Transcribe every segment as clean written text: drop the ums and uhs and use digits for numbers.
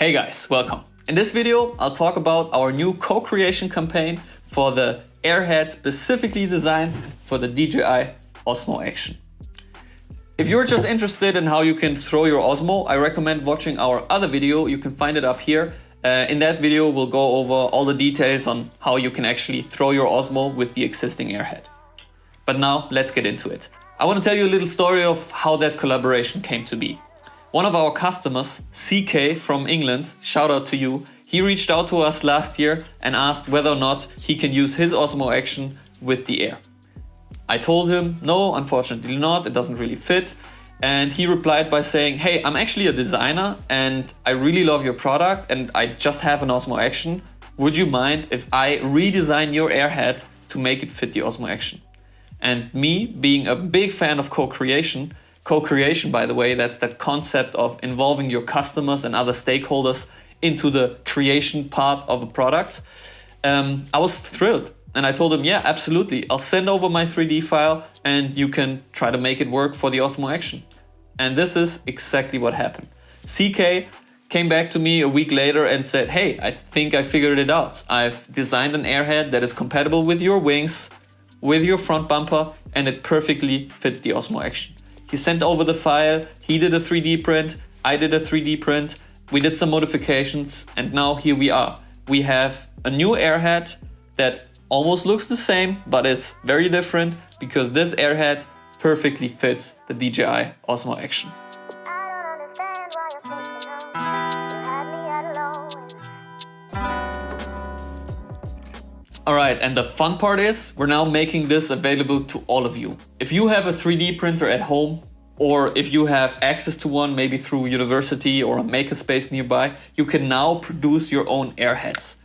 Hey guys, welcome. In this video, I'll talk about our new co-creation campaign for the Airhead specifically designed for the DJI Osmo Action. If you're just interested in how you can throw your Osmo, I recommend watching our other video. You can find it up here. In that video, we'll go over all the details on how you can actually throw your Osmo with the existing Airhead. But now, let's get into it. I want to tell you a little story of how that collaboration came to be. One of our customers, CK from England, shout out to you, he reached out to us last year and asked whether or not he can use his Osmo Action with the Air. I told him, no, unfortunately not, it doesn't really fit. And he replied by saying, hey, I'm actually a designer and I really love your product and I just have an Osmo Action. Would you mind if I redesign your Airhead to make it fit the Osmo Action? And me, being a big fan of co-creation, by the way, that's that concept of involving your customers and other stakeholders into the creation part of a product. I was thrilled and I told him, yeah, absolutely. I'll send over my 3D file and you can try to make it work for the Osmo Action. And this is exactly what happened. CK came back to me a week later and said, hey, I think I figured it out. I've designed an Airhead that is compatible with your wings, with your front bumper, and it perfectly fits the Osmo Action. He sent over the file, he did a 3D print, I did a 3D print, we did some modifications, and now here we are. We have a new Airhead that almost looks the same, but is very different because this Airhead perfectly fits the DJI Osmo Action. Alright, and the fun part is we're now making this available to all of you. If you have a 3D printer at home, or if you have access to one, maybe through university or a makerspace nearby, you can now produce your own Airheads.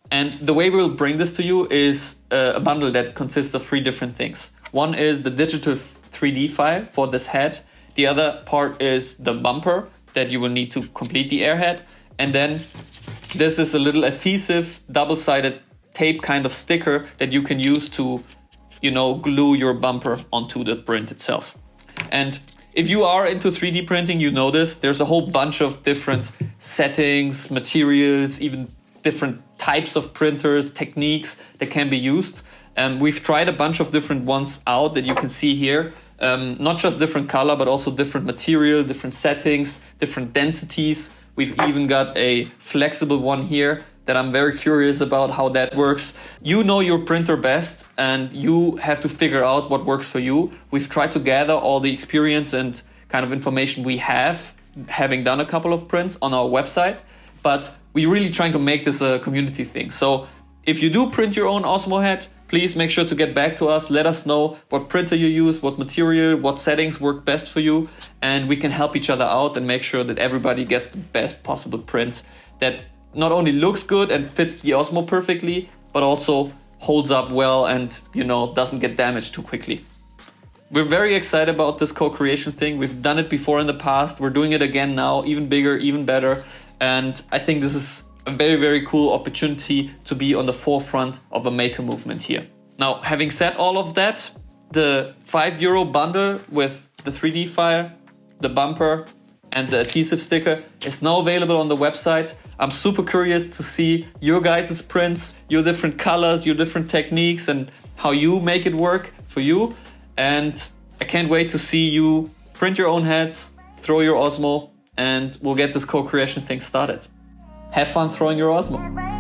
And the way we'll bring this to you is a bundle that consists of 3 different things. One is the digital 3D file for this head. The other part is the bumper that you will need to complete the Airhead. And then this is a little adhesive, double-sided tape kind of sticker that you can use to, glue your bumper onto the print itself. And if you are into 3D printing, you know this. There's a whole bunch of different settings, materials, even different types of printers, techniques that can be used. We've tried a bunch of different ones out that you can see here. Not just different color, but also different material, different settings, different densities. We've even got a flexible one here that I'm very curious about how that works. You know your printer best and you have to figure out what works for you. We've tried to gather all the experience and kind of information we have, having done a couple of prints on our website, but we're really trying to make this a community thing. So if you do print your own Osmo head, please make sure to get back to us. Let us know what printer you use, what material, what settings work best for you, and we can help each other out and make sure that everybody gets the best possible print that not only looks good and fits the Osmo perfectly, but also holds up well and, doesn't get damaged too quickly. We're very excited about this co-creation thing. We've done it before in the past. We're doing it again now, even bigger, even better. And I think this is a very, very cool opportunity to be on the forefront of a maker movement here. Now, having said all of that, the €5 bundle with the 3D file, the bumper, and the adhesive sticker is now available on the website. I'm super curious to see your guys' prints, your different colors, your different techniques, and how you make it work for you. And I can't wait to see you print your own heads, throw your Osmo, and we'll get this co-creation thing started. Have fun throwing your Osmo.